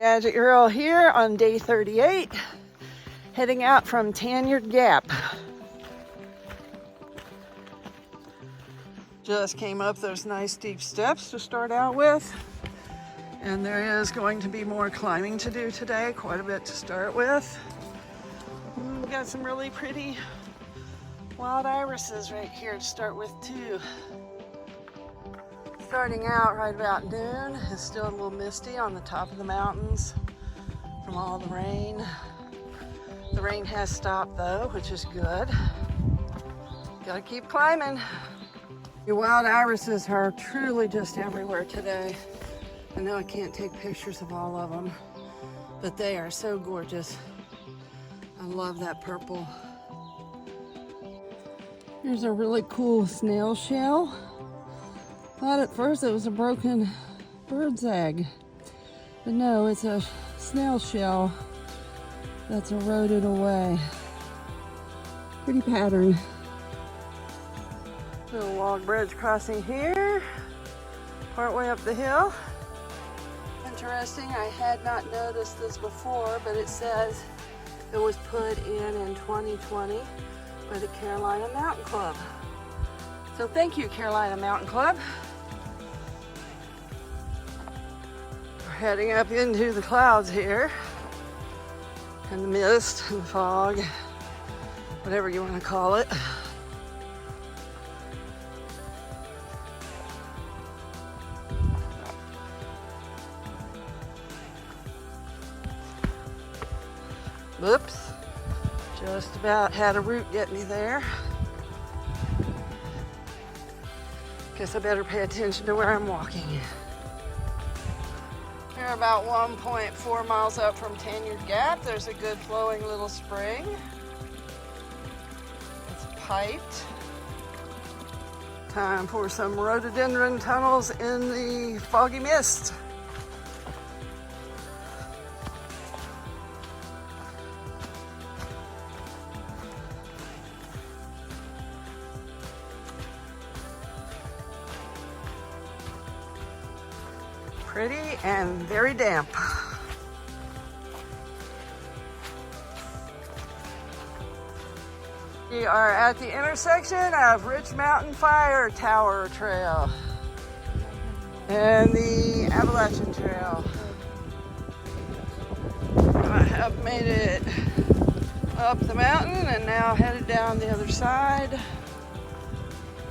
Gadget Girl here on day 38, heading out from Tanyard Gap. Just came up those nice steep steps to start out with, and there is going to be more climbing to do today, quite a bit to start with. We've got some really pretty wild irises right here to start with too. Starting out right about noon. It's still a little misty on the top of the mountains from all the rain. The rain has stopped though, which is good. Gotta keep climbing. Your wild irises are truly just everywhere today. I know I can't take pictures of all of them, but they are so gorgeous. I love that purple. Here's a really cool snail shell. Thought at first it was a broken bird's egg, but no, it's a snail shell that's eroded away. Pretty pattern. Little log bridge crossing here, partway up the hill. Interesting, I had not noticed this before, but it says it was put in 2020 by the Carolina Mountain Club. So thank you, Carolina Mountain Club. Heading up into the clouds here, and the mist and the fog, whatever you want to call it. Whoops, just about had a root get me there. Guess I better pay attention to where I'm walking. We're about 1.4 miles up from Tanyard Gap. There's a good flowing little spring. It's piped. Time for some rhododendron tunnels in the foggy mist. Pretty and very damp. We are at the intersection of Rich Mountain Fire Tower Trail and the Appalachian Trail. I have made it up the mountain and now headed down the other side.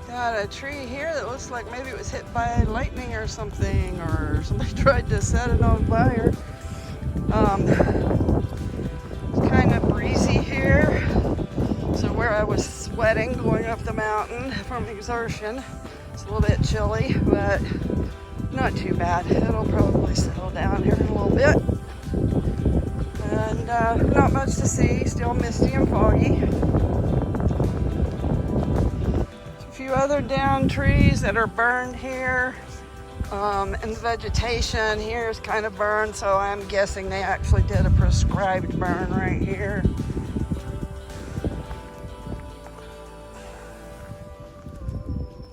Got a tree here that looks like maybe it was hit by lightning or something, or somebody tried to set it on fire. It's kind of breezy here, so where I was sweating going up the mountain from exertion, it's a little bit chilly, but not too bad. It'll probably settle down here in a little bit. And not much to see, still misty and foggy. Few other down trees that are burned here, and the vegetation here is kind of burned, so I'm guessing they actually did a prescribed burn right here.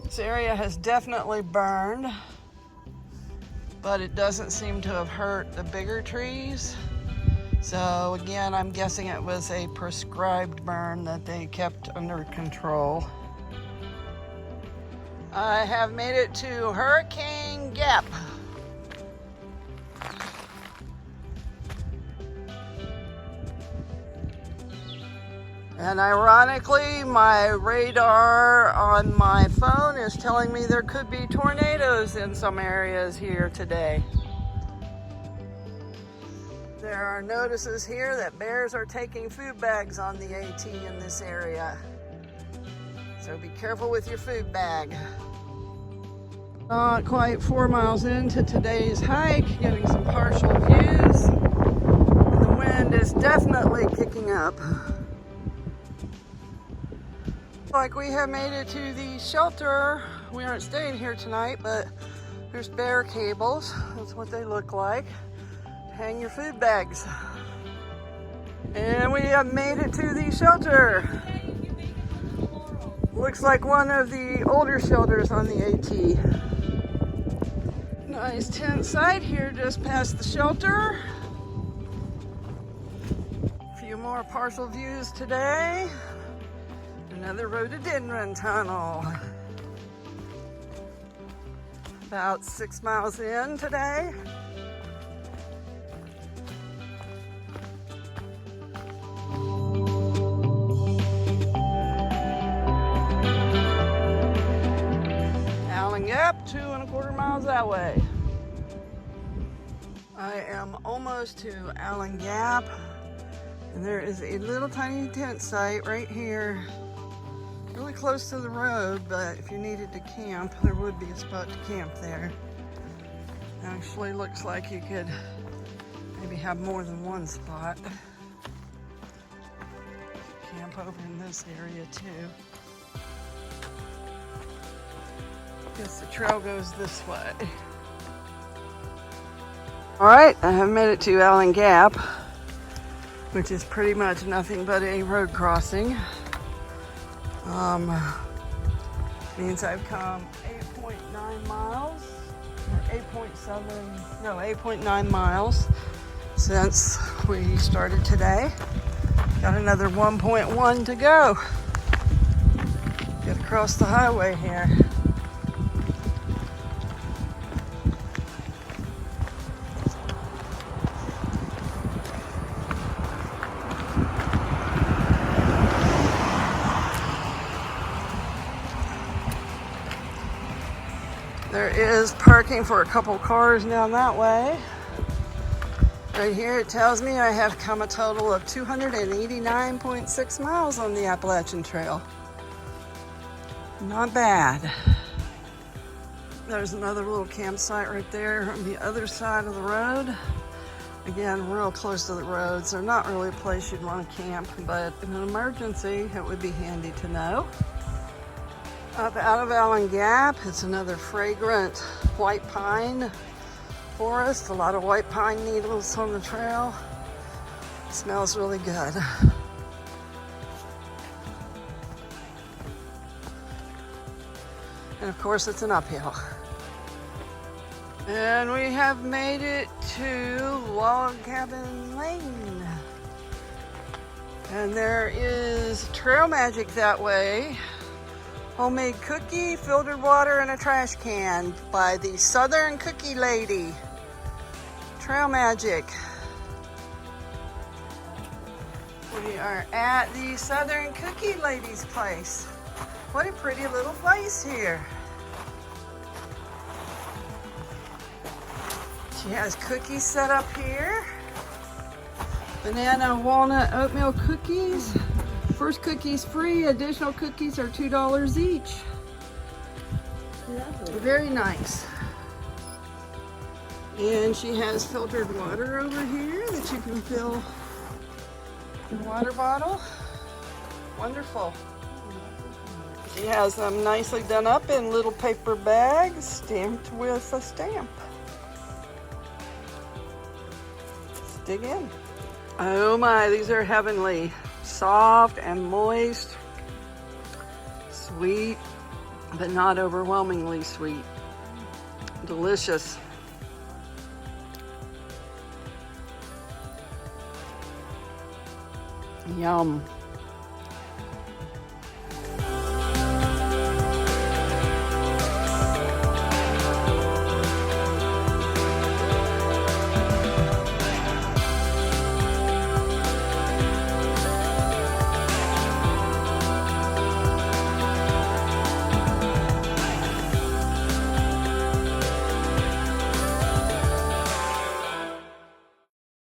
This area has definitely burned, but it doesn't seem to have hurt the bigger trees. So again, I'm guessing it was a prescribed burn that they kept under control. I have made it to Hurricane Gap. And ironically, my radar on my phone is telling me there could be tornadoes in some areas here today. There are notices here that bears are taking food bags on the AT in this area. So be careful with your food bag. Not quite 4 miles into today's hike, getting some partial views. And the wind is definitely picking up. Like we have made it to the shelter. We aren't staying here tonight, but there's bear cables. That's what they look like. Hang your food bags. And we have made it to the shelter. Looks like one of the older shelters on the AT. Nice tent site here just past the shelter. more partial views today. Another rhododendron tunnel. About 6 miles in today. Yep, 2¼ miles that way. I am almost to Allen Gap, and there is a little tiny tent site right here, really close to the road, but if you needed to camp, there would be a spot to camp there. Actually looks like you could maybe have more than one spot. Camp over in this area too. Guess the trail goes this way. All right, I have made it to Allen Gap, which is pretty much nothing but a road crossing. Means I've come 8.9 miles, or 8.9 miles since we started today. Got another 1.1 to go. Get across the highway here. There is parking for a couple cars down that way. Right here it tells me I have come a total of 289.6 miles on the Appalachian Trail. Not bad. There's another little campsite right there on the other side of the road. Again, real close to the road, so not really a place you'd want to camp, but in an emergency, it would be handy to know. Up out of Allen Gap, it's another fragrant white pine forest. A lot of white pine needles on the trail. Smells really good. And of course, it's an uphill. And we have made it to Log Cabin Lane. And there is trail magic that way. Homemade cookie, filtered water, and a trash can by the Southern Cookie Lady. Trail magic. We are at the Southern Cookie Lady's place. What a pretty little place here. She has cookies set up here. Banana, walnut, oatmeal cookies. First cookie's free, additional cookies are $2 each. Lovely. Very nice. And she has filtered water over here that you can fill in a water bottle. Wonderful. She has them nicely done up in little paper bags, stamped with a stamp. Let's dig in. Oh my, these are heavenly. Soft and moist, sweet, but not overwhelmingly sweet. Delicious. Yum.